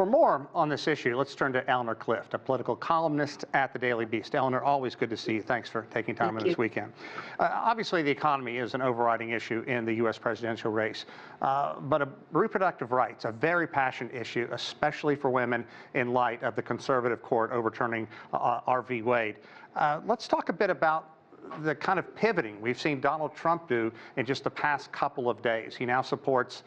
For more on this issue, let's turn to Eleanor Clift, a political columnist at the Daily Beast. Eleanor, always good to see you. Thanks for taking time this weekend. Obviously, the economy is an overriding issue in the U.S. presidential race, but reproductive rights, a very passionate issue, especially for women in light of the conservative court overturning R.V. Wade. Let's talk a bit about the kind of pivoting we've seen Donald Trump do in just the past couple of days. He now supports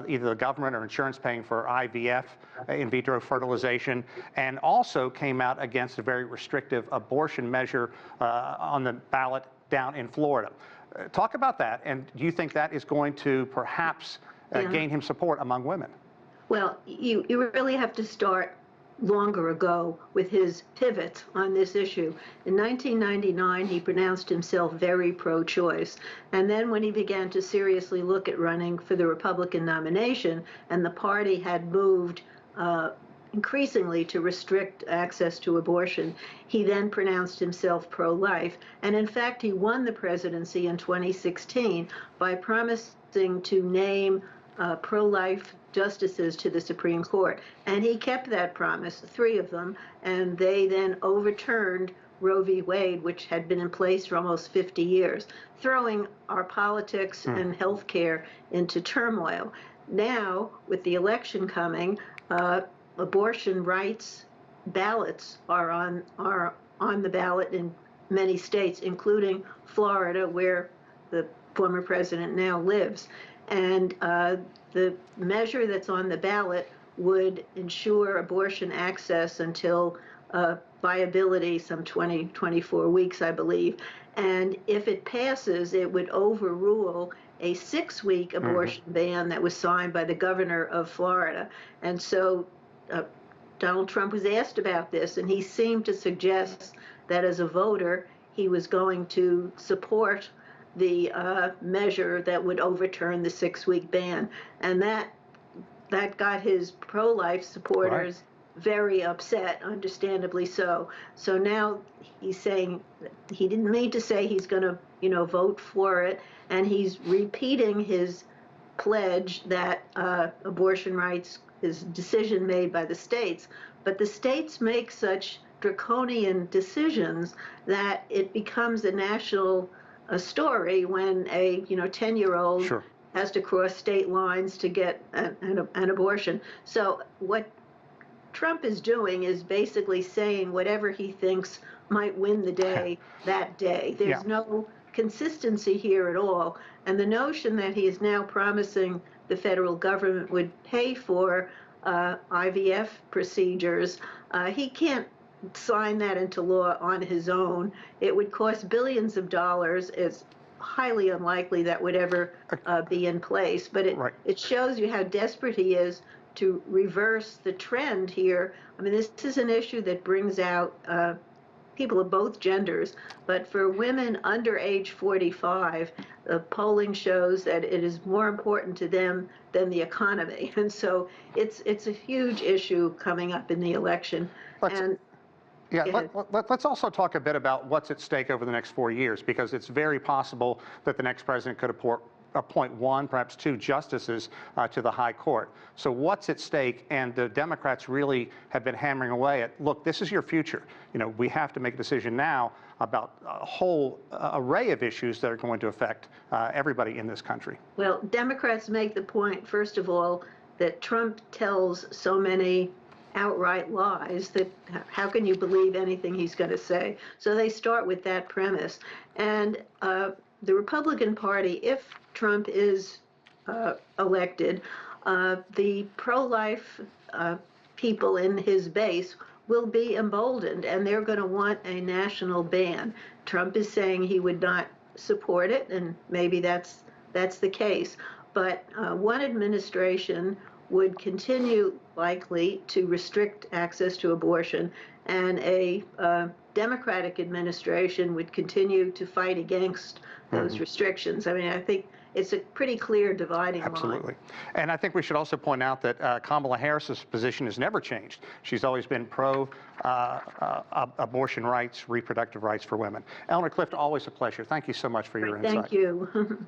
either the government or insurance paying for IVF, in vitro fertilization, and also came out against a very restrictive abortion measure on the ballot down in Florida. Talk about that, and do you think that is going to perhaps gain him support among women? Well, you really have to start longer ago with his pivot on this issue. In 1999, he pronounced himself very pro-choice. And then when he began to seriously look at running for the Republican nomination, and the party had moved increasingly to restrict access to abortion, he then pronounced himself pro-life. And in fact, he won the presidency in 2016 by promising to name pro-life justices to the Supreme Court. And he kept that promise, 3 of them, and they then overturned Roe v. Wade, which had been in place for almost 50 years, throwing our politics and health care into turmoil. Now, with the election coming, abortion rights ballots are on the ballot in many states, including Florida, where the former president now lives. And the measure that's on the ballot would ensure abortion access until viability, some 24 weeks, I believe. And if it passes, it would overrule a 6-week abortion ban that was signed by the governor of Florida. And so Donald Trump was asked about this, and he seemed to suggest that as a voter, he was going to support the measure that would overturn the 6-week ban. And that got his pro-life supporters very upset, understandably so. So now he's saying, he didn't mean to say he's going to, vote for it, and he's repeating his pledge that abortion rights is a decision made by the states. But the states make such draconian decisions that it becomes a national story when a 10-year-old has to cross state lines to get an abortion. So what Trump is doing is basically saying whatever he thinks might win the day that day. There's no consistency here at all. And the notion that he is now promising the federal government would pay for IVF procedures, he can't sign that into law on his own. It would cost billions of dollars. It's highly unlikely that would ever be in place. But it shows you how desperate he is to reverse the trend here. I mean, this is an issue that brings out people of both genders, but for women under age 45, the polling shows that it is more important to them than the economy. And so it's a huge issue coming up in the election. Let's also talk a bit about what's at stake over the next 4 years, because it's very possible that the next president could appoint 1, perhaps 2 justices to the high court. So what's at stake? And the Democrats really have been hammering away at, look, this is your future. We have to make a decision now about a whole array of issues that are going to affect everybody in this country. Well, Democrats make the point, first of all, that Trump tells so many outright lies that how can you believe anything he's going to say? So they start with that premise. And the Republican Party, if Trump is elected, the pro-life people in his base will be emboldened, and they're going to want a national ban. Trump is saying he would not support it, and maybe that's the case. But one administration would continue likely to restrict access to abortion, and a Democratic administration would continue to fight against those restrictions. I mean, I think it's a pretty clear dividing line. Absolutely. And I think we should also point out that Kamala Harris's position has never changed. She's always been pro abortion rights, reproductive rights for women. Eleanor Clift, always a pleasure. Thank you so much for your insight. Thank you.